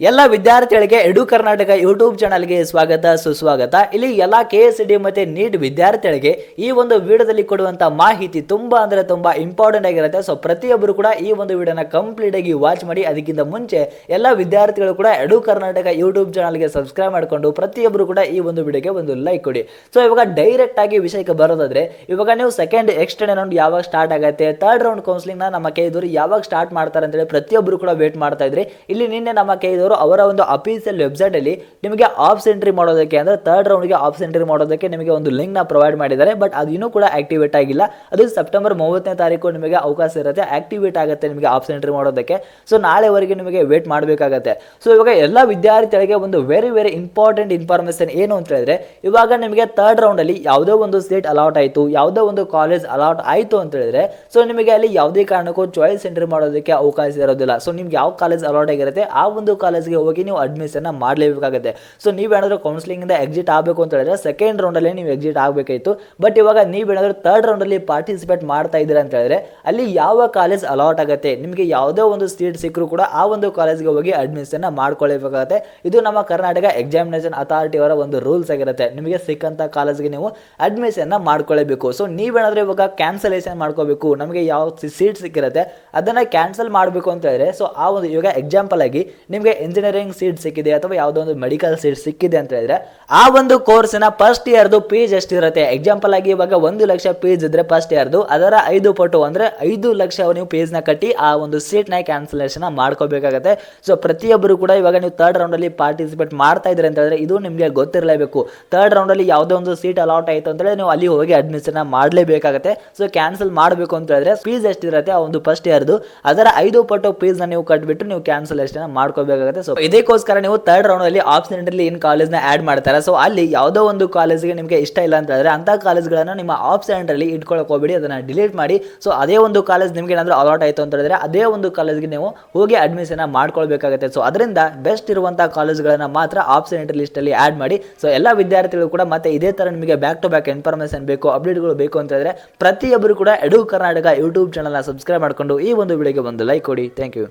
ಎಲ್ಲ ವಿದ್ಯಾರ್ಥಿಗಳಿಗೆ ಎಡು ಕರ್ನಾಟಕ ಯೂಟ್ಯೂಬ್ ಚಾನಲ್ಗೆ ಸ್ವಾಗತ ಸುಸ್ವಾಗತ. ಇಲ್ಲಿ ಎಲ್ಲ KSCD ಮತ್ತೆ ನೀಟ್ ವಿದ್ಯಾರ್ಥಿಗಳಿಗೆ ಈ ಒಂದು ವಿಡಿಯೋದಲ್ಲಿ ಕೊಡುವಂತ ಮಾಹಿತಿ ತುಂಬಾ ಅಂದ್ರೆ ತುಂಬಾ ಇಂಪಾರ್ಟೆಂಟ್ ಆಗಿರುತ್ತೆ. ಸೊ ಪ್ರತಿಯೊಬ್ಬರು ಕೂಡ ಈ ಒಂದು ವಿಡಿಯೋನ ಕಂಪ್ಲೀಟ್ ಆಗಿ ವಾಚ್ ಮಾಡಿ. ಅದಕ್ಕಿಂತ ಮುಂಚೆ ಎಲ್ಲ ವಿದ್ಯಾರ್ಥಿಗಳು ಕೂಡ ಎಡು ಕರ್ನಾಟಕ ಯೂಟ್ಯೂಬ್ ಚಾನಲ್ಗೆ ಸಬ್ಸ್ಕ್ರೈಬ್ ಮಾಡಿಕೊಂಡು ಪ್ರತಿಯೊಬ್ಬರು ಕೂಡ ಈ ಒಂದು ವಿಡಿಯೋಗೆ ಒಂದು ಲೈಕ್ ಕೊಡಿ. ಸೊ ಇವಾಗ ಡೈರೆಕ್ಟ್ ಆಗಿ ವಿಷಯಕ್ಕೆ ಬರೋದಾದ್ರೆ, ಇವಾಗ ನೀವು ಸೆಕೆಂಡ್ ಎಕ್ಸ್ಟೆಂಡ್ ರೌಂಡ್ ಯಾವಾಗ ಸ್ಟಾರ್ಟ್ ಆಗುತ್ತೆ, ಥರ್ಡ್ ರೌಂಡ್ ಕೌನ್ಸಿಲಿಂಗ್ ನ ನಮ್ಮ ಕೈದವರು ಯಾವಾಗ ಸ್ಟಾರ್ಟ್ ಮಾಡ್ತಾರೆ ಅಂತ ಹೇಳಿ ಪ್ರತಿಯೊಬ್ಬರು ಕೂಡ ವೇಟ್ ಮಾಡ್ತಾ ಇದ್ರಿ. ಇಲ್ಲಿ ನಿನ್ನೆ ನಮ್ಮ ಕೈದವರು ಅವರ ಒಂದು ಅಫಿಷಿಯಲ್ ವೆಬ್ಸೈಟ್ ಅಲ್ಲಿ ನಿಮಗೆ ಆಪ್ಸ್ ಎಂಟ್ರಿ ಮಾಡೋದಕ್ಕೆ ಅಂದ್ರೆ ಥರ್ಡ್ ರೌಂಡ್ ಗೆ ಆಪ್ಸ್ ಎಂಟ್ರಿ ಮಾಡೋದಕ್ಕೆ ನಿಮಗೆ ಒಂದು ಲಿಂಕ್ ನ ಪ್ರೊವೈಡ್ ಮಾಡಿದ್ದಾರೆ. ಬಟ್ ಅದು ಇನ್ನೂ ಕೂಡ ಆಕ್ಟಿವೇಟ್ ಆಗಿಲ್ಲ. ಅದು ಸೆಪ್ಟೆಂಬರ್ 30ನೇ ತಾರೀಕು ನಿಮಗೆ ಅವಕಾಶ ಇರುತ್ತೆ, ಆಕ್ಟಿವೇಟ್ ಆಗುತ್ತೆ ನಿಮಗೆ ಆಪ್ಸ್ ಎಂಟ್ರಿ ಮಾಡೋದಕ್ಕೆ. ಸೊ ನಾಳೆವರೆಗೆ ನಿಮಗೆ ವೇಟ್ ಮಾಡಬೇಕಾಗುತ್ತೆ. ಸೊ ಇವಾಗ ಎಲ್ಲ ವಿದ್ಯಾರ್ಥಿಗಳಿಗೆ ಒಂದು ವೆರಿ ಇಂಪಾರ್ಟೆಂಟ್ ಇನ್ಫಾರ್ಮೇಶನ್ ಏನು ಅಂತ ಹೇಳಿದ್ರೆ, ಇವಾಗ ನಿಮಗೆ ಥರ್ಡ್ ರೌಂಡ್ ಅಲ್ಲಿ ಯಾವುದೋ ಒಂದು ಸೀಟ್ ಅಲಾಟ್ ಆಯಿತು, ಯಾವುದೋ ಒಂದು ಕಾಲೇಜ್ ಅಲಾಟ್ ಆಯಿತು ಅಂತ ಹೇಳಿದ್ರೆ, ಸೊ ನಿಮಗೆ ಅಲ್ಲಿ ಯಾವುದೇ ಕಾರಣಕ್ಕೂ ಚಾಯ್ಸ್ ಎಂಟ್ರಿ ಮಾಡೋದಕ್ಕೆ ಅವಕಾಶ ಇರೋದಿಲ್ಲ. ಸೊ ನಿಮ್ಗೆ ಯಾವ ಕಾಲೇಜ್ ಅಲಾಟ್ ಆಗಿರುತ್ತೆ ಆ ಒಂದು ಕಾಲೇಜ್ಗೆ ಹೋಗಿ ನೀವು ಅಡ್ಮಿಷನ್ ಮಾಡಲೇಬೇಕಾಗುತ್ತೆ. ಸೊ ನೀವೇನಾದ್ರೂ ಕೌನ್ಸಿಲಿಂಗ್ ಇಂದ ಎಕ್ಸಿಟ್ ಆಗಬೇಕು ಅಂತ ಹೇಳಿದ್ರೆ ಸೆಕೆಂಡ್ ರೌಂಡ್ ಅಲ್ಲಿ ನೀವು ಎಕ್ಸಿಟ್ ಆಗಬೇಕಾಯಿತು. ಬಟ್ ಇವಾಗ ನೀವೇನಾದ್ರೂ ಥರ್ಡ್ ರೌಂಡ್ ಅಲ್ಲಿ ಪಾರ್ಟಿಸಿಪೇಟ್ ಮಾಡ್ತಾ ಇದ್ದೀರಾ ಅಂತ ಹೇಳಿದ್ರೆ, ಅಲ್ಲಿ ಯಾವ ಕಾಲೇಜ್ ಅಲಾಟ್ ಆಗುತ್ತೆ, ನಿಮಗೆ ಯಾವುದೋ ಒಂದು ಸೀಟ್ ಸಿಕ್ಕರೂ ಕೂಡ ಆ ಒಂದು ಕಾಲೇಜ್ಗೆ ಹೋಗಿ ಅಡ್ಮಿಷನ್ ಮಾಡ್ಕೊಳ್ಳೇಬೇಕಾಗುತ್ತೆ. ಇದು ನಮ್ಮ ಕರ್ನಾಟಕ ಎಕ್ಸಾಮಿನೇಷನ್ ಅಥಾರಿಟಿ ಅವರ ಒಂದು ರೂಲ್ಸ್ ಆಗಿರುತ್ತೆ. ನಿಮಗೆ ಸಿಕ್ಕಂತ ಕಾಲೇಜ್ಗೆ ನೀವು ಅಡ್ಮಿಷನ್ ಮಾಡ್ಕೊಳ್ಳೇಬೇಕು. ಸೊ ನೀವೇನಾದ್ರೂ ಇವಾಗ ಕ್ಯಾನ್ಸಲೇಷನ್ ಮಾಡ್ಕೋಬೇಕು, ನಮಗೆ ಯಾವ ಸೀಟ್ ಸಿಕ್ಕಿರುತ್ತೆ ಅದನ್ನ ಕ್ಯಾನ್ಸಲ್ ಮಾಡಬೇಕು ಅಂತ ಹೇಳಿದ್ರೆ, ಸೊ ಆ ಒಂದು ಇವಾಗ ಎಕ್ಸಾಂಪಲ್ ಆಗಿ ನಿಮಗೆ ಇಂಜಿನಿಯರಿಂಗ್ ಸೀಟ್ ಸಿಕ್ಕಿದೆ ಅಥವಾ ಯಾವುದೋ ಒಂದು ಮೆಡಿಕಲ್ ಸೀಟ್ ಸಿಕ್ಕಿದೆ ಅಂತ ಹೇಳಿದ್ರೆ, ಆ ಒಂದು ಕೋರ್ಸ್ನ ಫಸ್ಟ್ ಇಯರ್ದು ಫೀಸ್ ಎಷ್ಟಿರುತ್ತೆ, ಎಕ್ಸಾಂಪಲ್ ಆಗಿ ಇವಾಗ 1 ಲಕ್ಷ ಫೀಸ್ ಇದ್ರೆ ಫಸ್ಟ್ ಇಯರ್ದು, ಅದರ 5 ಪಟ್ಟು ಅಂದ್ರೆ 5 ಲಕ್ಷ ನೀವು ಫೀಸ್ ನ ಕಟ್ಟಿ ಆ ಒಂದು ಸೀಟ್ ನ ಕ್ಯಾನ್ಸಲೇಷನ್ ಮಾಡ್ಕೋಬೇಕಾಗುತ್ತೆ. ಸೊ ಪ್ರತಿಯೊಬ್ಬರು ಕೂಡ ಇವಾಗ ನೀವು ಥರ್ಡ್ ರೌಂಡ್ ಅಲ್ಲಿ ಪಾರ್ಟಿಸಿಪೇಟ್ ಮಾಡ್ತಾ ಇದ್ರೆ ಅಂತ ಹೇಳಿದ್ರೆ ಇದು ನಿಮಗೆ ಗೊತ್ತಿರಲೇಬೇಕು. ಥರ್ಡ್ ರೌಂಡ್ ಅಲ್ಲಿ ಯಾವುದೋ ಒಂದು ಸೀಟ್ ಅಲಾಟ್ ಆಯಿತು ಅಂತ ಹೇಳಿದ್ರೆ ನೀವು ಅಲ್ಲಿ ಹೋಗಿ ಅಡ್ಮಿಷನ್ ಮಾಡಲೇಬೇಕಾಗುತ್ತೆ. ಸೊ ಕ್ಯಾನ್ಸಲ್ ಮಾಡಬೇಕು ಅಂತ ಹೇಳಿದ್ರೆ ಫೀಸ್ ಎಷ್ಟಿರುತ್ತೆ ಆ ಒಂದು ಫಸ್ಟ್ ಇಯರ್ದು ಅದರ 5 ಪಟ್ಟು ಫೀಸ್ ನ ನೀವು ಕಟ್ಬಿಟ್ಟು ನೀವು ಕ್ಯಾನ್ಸಲೇಷನ್ ಮಾಡ್ಕೋಬೇಕಾಗುತ್ತೆ. ಸೊ ಇದಕ್ಕೋಸ್ಕರ ನೀವು ಥರ್ಡ್ ರೌಂಡ್ ಅಲ್ಲಿ ಆಪ್ಷನ್ ಅಲ್ಲಿ ಇನ್ ಕಾಲೇಜ್ ನ ಆಡ್ ಮಾಡ್ತಾರೆ. ಸೊ ಅಲ್ಲಿ ಯಾವುದೋ ಒಂದು ಕಾಲೇಜ್ಗೆ ನಿಮಗೆ ಇಷ್ಟ ಇಲ್ಲ ಅಂತ ಹೇಳಿದ್ರೆ ಅಂತ ಕಾಲೇಜ್ಗಳನ್ನ ನಿಮ್ಮ ಆಪ್ಷನ್ ಅಲ್ಲಿ ಇಟ್ಕೊಳ್ಳೋಕೆ ಹೋಗಬೇಡಿ, ಅದನ್ನ ಡಿಲೀಟ್ ಮಾಡಿ. ಸೊ ಅದೇ ಒಂದು ಕಾಲೇಜ್ ನಿಮಗೆ ಏನಾದರೂ ಅಲಾಟ್ ಆಯಿತು ಅಂತ ಹೇಳಿದ್ರೆ ಅದೇ ಒಂದು ಕಾಲೇಜ್ಗೆ ನೀವು ಹೋಗಿ ಅಡ್ಮಿಷನ್ ಮಾಡ್ಕೊಳ್ಬೇಕಾಗುತ್ತೆ. ಸೊ ಅದರಿಂದ ಬೆಸ್ಟ್ ಇರುವಂತಹ ಕಾಲೇಜ್ಗಳನ್ನ ಮಾತ್ರ ಆಪ್ಷನ್ ಲಿಸ್ಟ್ ಅಲ್ಲಿ ಆಡ್ ಮಾಡಿ. ಸೊ ಎಲ್ಲ ವಿದ್ಯಾರ್ಥಿಗಳು ಕೂಡ ಮತ್ತೆ ಇದೇ ತರ ನಿಮಗೆ ಬ್ಯಾಕ್ ಟು ಬ್ಯಾಕ್ ಇನ್ಫಾರ್ಮೇಶನ್ ಬೇಕು, ಅಪ್ಡೇಟ್ಗಳು ಬೇಕು ಅಂತ ಹೇಳಿದ್ರೆ ಪ್ರತಿಯೊಬ್ಬರು ಕೂಡ ಎಡು ಕರ್ನಾಟಕ ಯೂಟ್ಯೂಬ್ ಚಾನಲ್ ನ ಸಬ್ಸ್ಕ್ರೈಬ್ ಮಾಡಿಕೊಂಡು ಈ ಒಂದು ವಿಡಿಯೋಗೆ ಒಂದು ಲೈಕ್ ಕೊಡಿ. Thank you.